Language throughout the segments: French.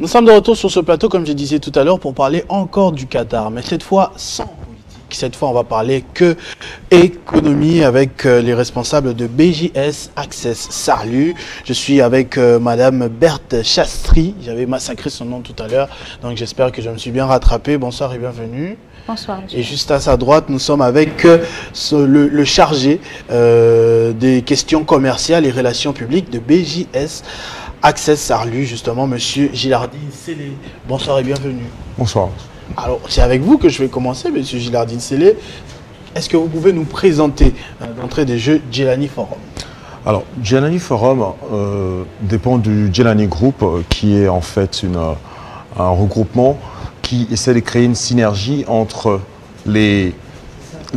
Nous sommes de retour sur ce plateau, comme je disais tout à l'heure, pour parler encore du Qatar, mais cette fois sans politique. Cette fois, on va parler que économie avec les responsables de BJS Access Sarlu. Je suis avec Madame Berthe Chastry. J'avais massacré son nom tout à l'heure, donc j'espère que je me suis bien rattrapé. Bonsoir et bienvenue. Bonsoir, monsieur. Et juste à sa droite, nous sommes avec le chargé des questions commerciales et relations publiques de BJS Access Sarlu, justement, Monsieur Gilardine Sellé. Bonsoir et bienvenue. Bonsoir. Alors, c'est avec vous que je vais commencer, Monsieur Gilardine Sellé. Est-ce que vous pouvez nous présenter l'entrée des Jeux Djelani Forum? Alors, Djelani Forum dépend du Djelani Group, qui est en fait un regroupement qui essaie de créer une synergie entre les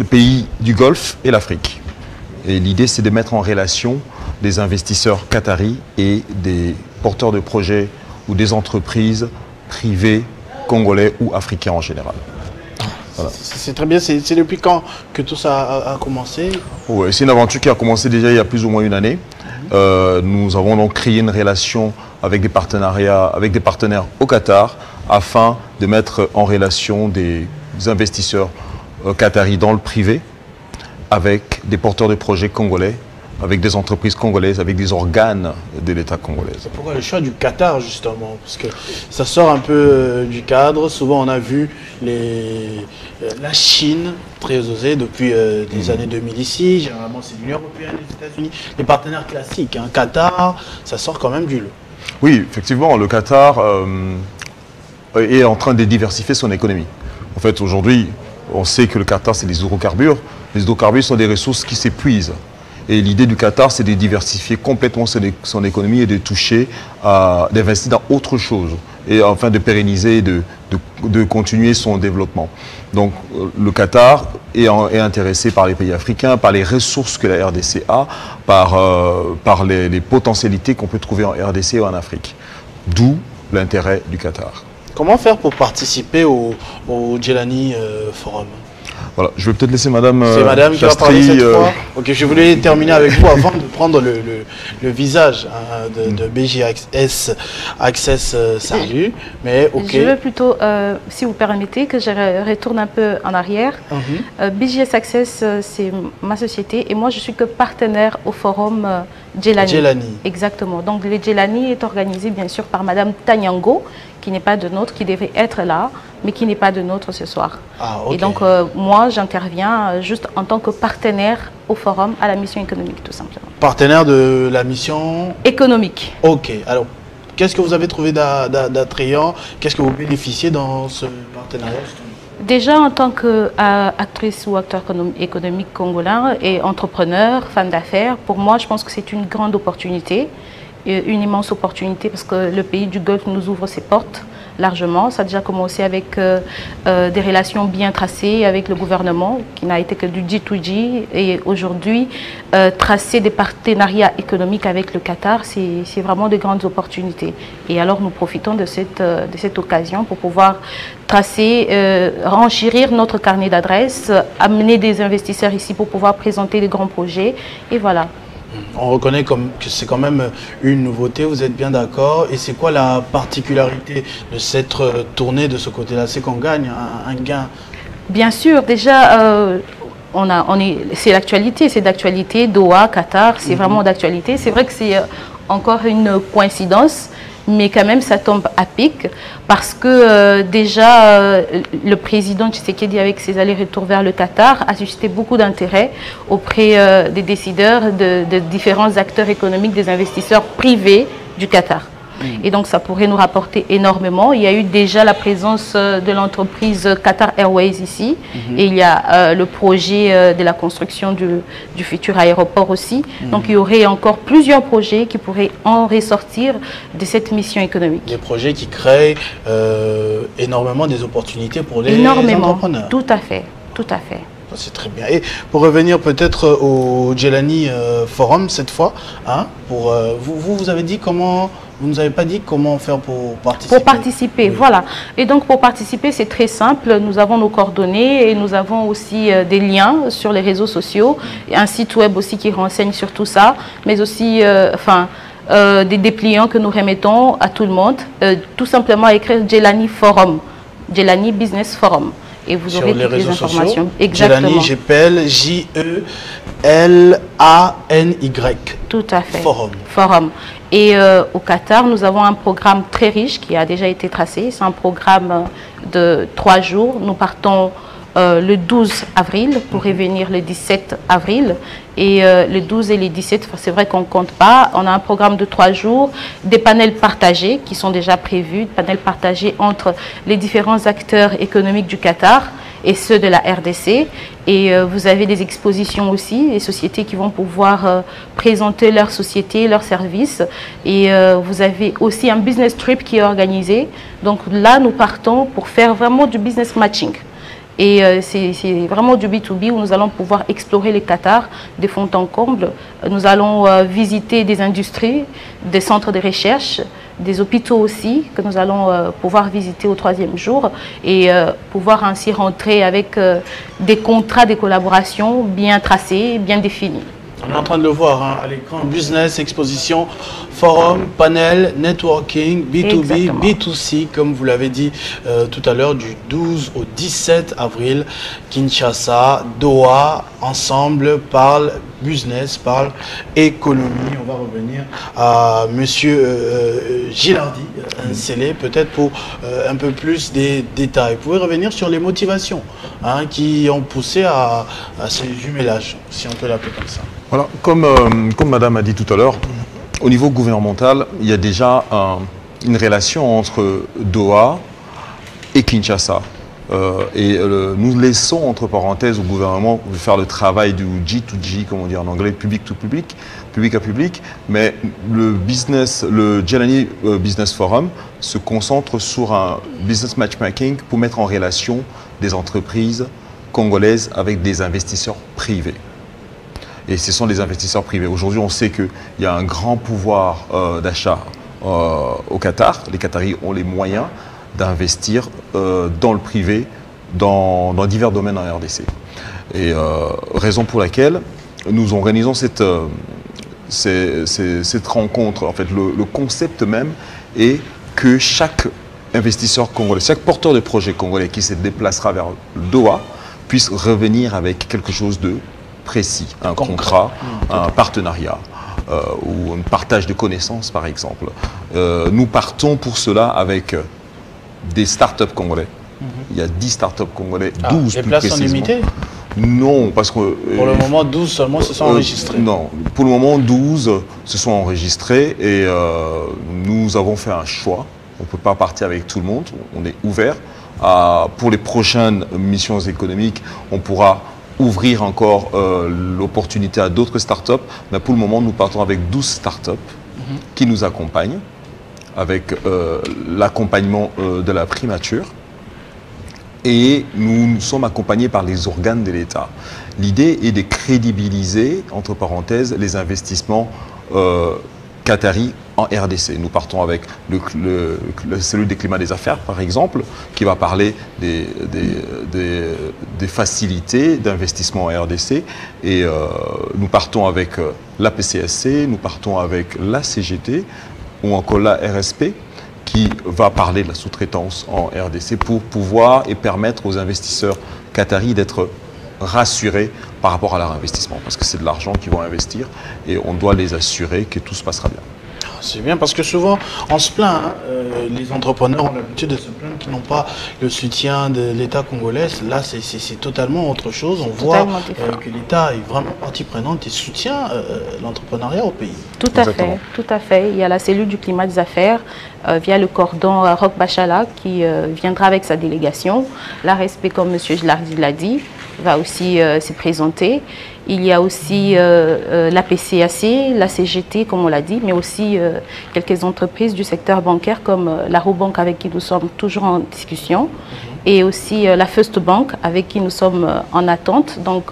pays du Golfe et l'Afrique. Et l'idée, c'est de mettre en relation des investisseurs qataris et des porteurs de projets ou des entreprises privées, congolais ou africains en général. Voilà. C'est très bien. C'est depuis quand que tout ça a commencé? Oui, c'est une aventure qui a commencé déjà il y a plus ou moins une année. Nous avons donc créé une relation avec des partenariats, avec des partenaires au Qatar afin de mettre en relation des investisseurs qataris dans le privé avec des porteurs de projets congolais, avec des entreprises congolaises, avec des organes de l'État congolais. C'est pourquoi le choix du Qatar, justement, parce que ça sort un peu du cadre. Souvent, on a vu la Chine très osée depuis des années 2000 ici. Généralement, c'est l'Union européenne, les États-Unis, les partenaires classiques. Hein. Qatar, ça sort quand même du lot. Oui, effectivement, le Qatar est en train de diversifier son économie. En fait, aujourd'hui, on sait que le Qatar, c'est les hydrocarbures. Les hydrocarbures sont des ressources qui s'épuisent. Et l'idée du Qatar, c'est de diversifier complètement son économie et de toucher, d'investir dans autre chose, et enfin de pérenniser, de continuer son développement. Donc le Qatar est intéressé par les pays africains, par les ressources que la RDC a, par les potentialités qu'on peut trouver en RDC et en Afrique. D'où l'intérêt du Qatar. Comment faire pour participer au Djelani Forum? Voilà, je vais peut-être laisser Madame C'est Madame qui va parler Chastry, cette fois. Ok, je voulais terminer avec vous avant de prendre le visage hein, de BJS Access Sarlu. Mais ok. Je veux plutôt, si vous permettez, que je retourne un peu en arrière. BJS Access, c'est ma société et moi je suis que partenaire au forum Djelani. Djelani. Exactement. Donc le Djelani est organisé bien sûr par Madame Tanyango, qui n'est pas de nôtre, qui devait être là, mais qui n'est pas de nôtre ce soir. Ah, okay. Et donc, moi, j'interviens juste en tant que partenaire au forum à la mission économique, tout simplement. Partenaire de la mission économique. Ok. Alors, qu'est-ce que vous avez trouvé d'attrayant? Qu'est-ce que vous bénéficiez dans ce partenariat? Déjà, en tant qu'actrice ou acteur économique congolais et entrepreneur, femme d'affaires, pour moi, je pense que c'est une grande opportunité. Une immense opportunité parce que le pays du Golfe nous ouvre ses portes largement. Ça a déjà commencé avec des relations bien tracées avec le gouvernement qui n'a été que du G2G et aujourd'hui tracer des partenariats économiques avec le Qatar, c'est vraiment de grandes opportunités. Et alors nous profitons de cette occasion pour pouvoir tracer, renchérir notre carnet d'adresses, amener des investisseurs ici pour pouvoir présenter des grands projets et voilà. On reconnaît que c'est quand même une nouveauté, vous êtes bien d'accord. Et c'est quoi la particularité de cette tournée de ce côté-là? C'est qu'on gagne un gain? Bien sûr, déjà, c'est l'actualité, c'est d'actualité. Doha, Qatar, c'est vraiment d'actualité. C'est vrai que c'est encore une coïncidence, mais quand même ça tombe à pic parce que déjà le président Tshisekedi avec ses allers-retours vers le Qatar a suscité beaucoup d'intérêt auprès des décideurs, de différents acteurs économiques, des investisseurs privés du Qatar. Et donc ça pourrait nous rapporter énormément. Il y a eu déjà la présence de l'entreprise Qatar Airways ici et il y a le projet de la construction du futur aéroport aussi. Donc il y aurait encore plusieurs projets qui pourraient en ressortir de cette mission économique. Des projets qui créent énormément des opportunités pour les entrepreneurs. Tout à fait, tout à fait. C'est très bien. Et pour revenir peut-être au Djelani Forum cette fois, hein, vous avez dit comment... Vous ne nous avez pas dit comment faire pour participer? Pour participer, oui. Voilà. Et donc pour participer, c'est très simple. Nous avons nos coordonnées et nous avons aussi des liens sur les réseaux sociaux. Et un site web aussi qui renseigne sur tout ça. Mais aussi, des dépliants que nous remettons à tout le monde. Tout simplement écrire Djelani Forum, Djelani Business Forum. Et vous sur aurez les toutes les réseaux informations. sociaux. Exactement. Djelani, j'appelle J-E-L-A-N-Y. Tout à fait. Forum. Forum. Et au Qatar, nous avons un programme très riche qui a déjà été tracé. C'est un programme de 3 jours. Nous partons le 12 avril pour revenir le 17 avril. Et le 12 et le 17, c'est vrai qu'on ne compte pas. On a un programme de 3 jours, des panels partagés qui sont déjà prévus, des panels partagés entre les différents acteurs économiques du Qatar et ceux de la RDC. Et vous avez des expositions aussi, des sociétés qui vont pouvoir présenter leurs sociétés, leurs services. Et vous avez aussi un business trip qui est organisé. Donc là, nous partons pour faire vraiment du business matching. Et c'est vraiment du B2B où nous allons pouvoir explorer les Qatar de fond en comble. Nous allons visiter des industries, des centres de recherche, des hôpitaux aussi, que nous allons pouvoir visiter au 3e jour et pouvoir ainsi rentrer avec des contrats de collaboration bien tracés, bien définis. On est en train de le voir hein, à l'écran. Business, exposition, forum, panel, networking, B2B, Exactement. B2C, comme vous l'avez dit tout à l'heure, du 12 au 17 avril. Kinshasa, Doha, ensemble, parle business, parle économie. On va revenir à Monsieur Gilardi, Nsele, peut-être pour un peu plus des détails. Vous pouvez revenir sur les motivations hein, qui ont poussé à ces jumelages, si on peut l'appeler comme ça. Voilà, comme Madame a dit tout à l'heure, au niveau gouvernemental, il y a déjà une relation entre Doha et Kinshasa. Nous laissons entre parenthèses au gouvernement faire le travail du G2G, comme on dit en anglais, public to public, public à public, mais le Djelani Business Forum se concentre sur un business matchmaking pour mettre en relation des entreprises congolaises avec des investisseurs privés. Et ce sont des investisseurs privés. Aujourd'hui, on sait qu'il y a un grand pouvoir d'achat au Qatar. Les Qataris ont les moyens d'investir dans le privé, dans divers domaines en RDC. Et raison pour laquelle nous organisons cette rencontre. En fait, le concept même est que chaque investisseur congolais, chaque porteur de projet congolais qui se déplacera vers Doha puisse revenir avec quelque chose de précis, un contrat, un partenariat ou un partage de connaissances par exemple. Nous partons pour cela avec des startups congolais. Il y a 10 startups congolais, 12 les plus places sont précisément. limitées? Non, parce que... Pour le moment, 12 seulement se sont enregistrés. Non, pour le moment, 12 se sont enregistrés et nous avons fait un choix. On ne peut pas partir avec tout le monde, on est ouvert. Pour les prochaines missions économiques, on pourra ouvrir encore l'opportunité à d'autres startups. Mais pour le moment, nous partons avec 12 startups qui nous accompagnent, avec l'accompagnement de la primature. Et nous sommes accompagnés par les organes de l'État. L'idée est de crédibiliser, entre parenthèses, les investissements qataris en RDC. Nous partons avec la cellule des climats des affaires, par exemple, qui va parler des facilités d'investissement en RDC. Et nous partons avec la PCSC, nous partons avec la CGT ou encore la RSP, qui va parler de la sous-traitance en RDC pour pouvoir et permettre aux investisseurs qataris d'être rassurés par rapport à leur investissement. Parce que c'est de l'argent qu'ils vont investir et on doit les assurer que tout se passera bien. C'est bien parce que souvent on se plaint, hein, les entrepreneurs ont l'habitude de se plaindre qu'ils n'ont pas le soutien de l'État congolais. Là, c'est totalement autre chose. On voit que l'État est vraiment partie prenante et soutient l'entrepreneuriat au pays. Tout à fait, tout à fait. Il y a la cellule du climat des affaires via le cordon Roch Bachala qui viendra avec sa délégation. La respect, comme M. Gilardi l'a dit, va aussi se présenter. Il y a aussi la PCAC, la CGT, comme on l'a dit, mais aussi quelques entreprises du secteur bancaire comme la Robank avec qui nous sommes toujours en discussion et aussi la First Bank avec qui nous sommes en attente. Donc,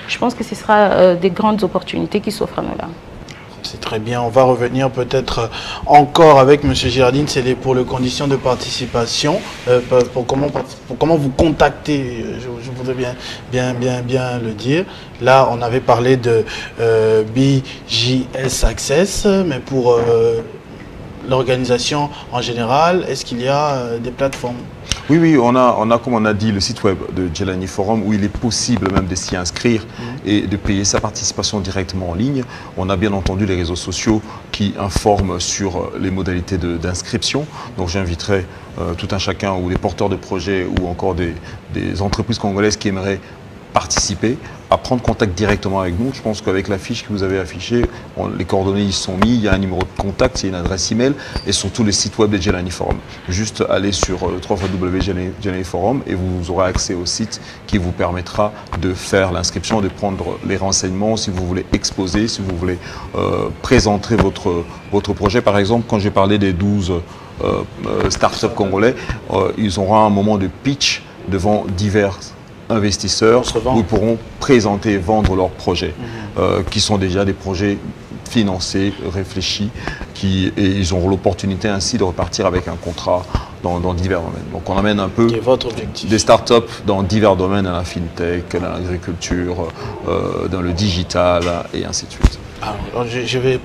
je pense que ce sera des grandes opportunités qui s'offrent à nous là. C'est très bien. On va revenir peut-être encore avec M. Girardine. C'est pour les conditions de participation. Pour comment vous contacter, je voudrais bien le dire. Là, on avait parlé de BJS Access, mais pour l'organisation en général, est-ce qu'il y a des plateformes? Oui, on a, comme on a dit, le site web de Djelani Forum où il est possible même de s'y inscrire et de payer sa participation directement en ligne. On a bien entendu les réseaux sociaux qui informent sur les modalités d'inscription. Donc j'inviterai tout un chacun ou des porteurs de projets ou encore des entreprises congolaises qui aimeraient participer, à prendre contact directement avec nous. Je pense qu'avec la fiche que vous avez affichée, les coordonnées y sont mis, il y a un numéro de contact, il y a une adresse email et surtout le site web de Djelani Forum. Juste aller sur www.djelani Forum et vous aurez accès au site qui vous permettra de faire l'inscription, de prendre les renseignements si vous voulez exposer, si vous voulez présenter votre projet. Par exemple, quand j'ai parlé des 12 startups congolais, ils auront un moment de pitch devant divers investisseurs où ils pourront présenter, vendre leurs projets, qui sont déjà des projets financés, réfléchis, et ils auront l'opportunité ainsi de repartir avec un contrat dans divers domaines. Donc on amène un peu des startups dans divers domaines, dans la fintech, dans l'agriculture, dans le digital et ainsi de suite. Alors, je vais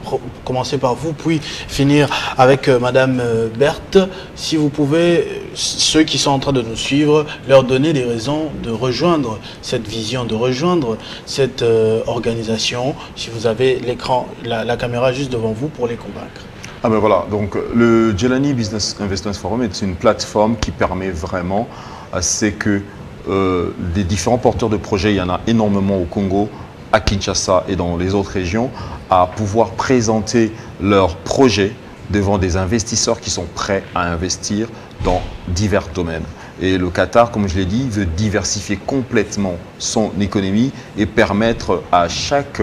commencer par vous, puis finir avec Madame Berthe. Si vous pouvez, ceux qui sont en train de nous suivre, leur donner des raisons de rejoindre cette vision, de rejoindre cette organisation. Si vous avez l'écran, la caméra juste devant vous pour les convaincre. Ah ben voilà, donc le Djelani Business Investment Forum est une plateforme qui permet vraiment à ce que des différents porteurs de projets, il y en a énormément au Congo, à Kinshasa et dans les autres régions, à pouvoir présenter leurs projets devant des investisseurs qui sont prêts à investir dans divers domaines. Et le Qatar, comme je l'ai dit, veut diversifier complètement son économie et permettre à chaque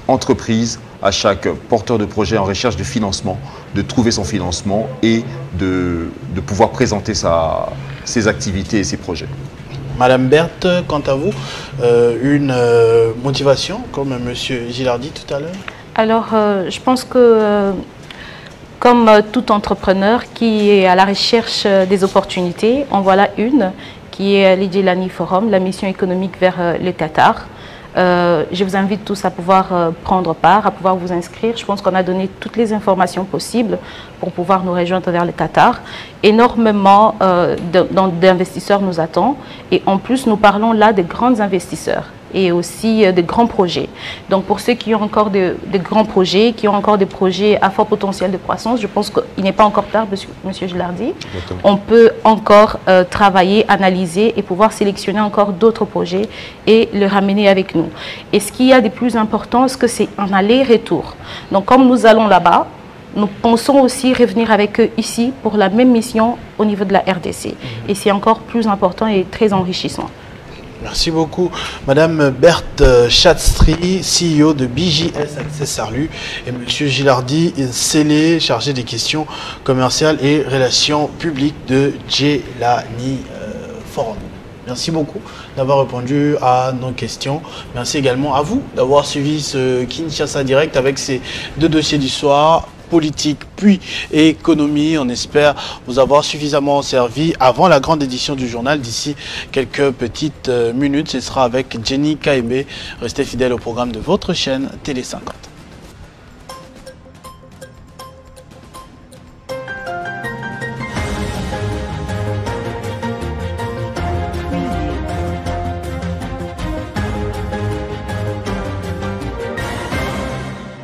entreprise, à chaque porteur de projet en recherche de financement, de trouver son financement et de pouvoir présenter ses activités et ses projets. Madame Berthe, quant à vous, une motivation, comme M. Gillard dit tout à l'heure? Alors, je pense que, comme tout entrepreneur qui est à la recherche des opportunités, en voilà une, qui est le Djelani Forum, la mission économique vers le Qatar. Je vous invite tous à pouvoir prendre part, à pouvoir vous inscrire. Je pense qu'on a donné toutes les informations possibles pour pouvoir nous rejoindre vers le Qatar. Énormément d'investisseurs nous attendent et en plus nous parlons là des grands investisseurs et aussi de grands projets. Donc pour ceux qui ont encore de grands projets, qui ont encore des projets à fort potentiel de croissance, je pense qu'il n'est pas encore tard, Monsieur Gilardi. On peut encore travailler, analyser et pouvoir sélectionner encore d'autres projets et le ramener avec nous. Et ce qu'il y a de plus important, c'est que c'est un aller-retour. Donc comme nous allons là-bas, nous pensons aussi revenir avec eux ici pour la même mission au niveau de la RDC. Et c'est encore plus important et très enrichissant. Merci beaucoup. Madame Berthe Chatstri, CEO de BJS Access Sarlu, et Monsieur Gilardi Sélé, chargé des questions commerciales et relations publiques de Djelani Forum. Merci beaucoup d'avoir répondu à nos questions. Merci également à vous d'avoir suivi ce Kinshasa Direct avec ces deux dossiers du soir, politique puis économie. On espère vous avoir suffisamment servi avant la grande édition du journal. D'ici quelques petites minutes, ce sera avec Jenny Kaembe. Restez fidèles au programme de votre chaîne Télé 50.